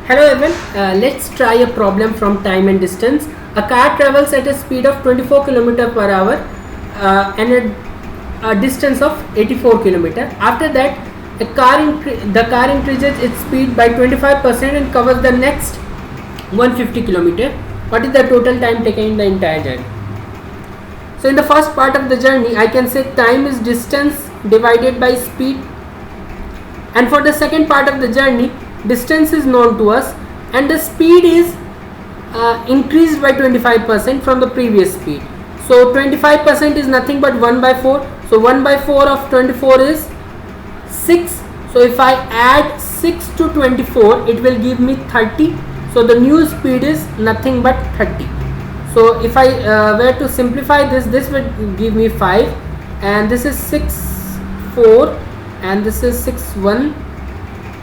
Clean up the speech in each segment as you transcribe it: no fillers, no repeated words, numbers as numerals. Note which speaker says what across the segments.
Speaker 1: Hello everyone, let's try a problem from time and distance. A car travels at a speed of 24 km per hour and a distance of 84 km. After that, the car increases its speed by 25% and covers the next 150 km. What is the total time taken in the entire journey? So in the first part of the journey, I can say time is distance divided by speed, and for the second part of the journey, distance is known to us and the speed is increased by 25% from the previous speed. So 25% is nothing but 1 by 4. So 1 by 4 of 24 is 6. So if I add 6 to 24, it will give me 30. So the new speed is nothing but 30. So if I were to simplify this would give me 5, and this is 6 4, and this is 6 1,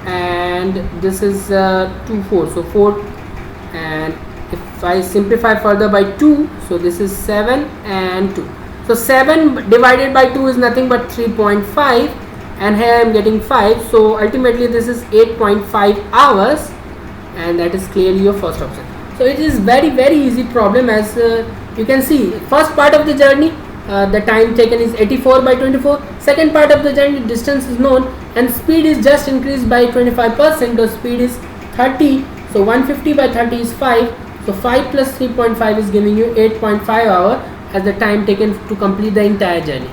Speaker 1: and this is 2 4. So 4, and if I simplify further by 2, so this is 7 and 2. So 7 divided by 2 is nothing but 3.5, and here I am getting 5. So ultimately this is 8.5 hours, and that is clearly your first option. So it is very easy problem. As you can see, first part of the journey, the time taken is 84 by 24. Second part of the journey, distance is known and speed is just increased by 25%. The speed is 30. So 150 by 30 is 5. So 5 plus 3.5 is giving you 8.5 hour as the time taken to complete the entire journey.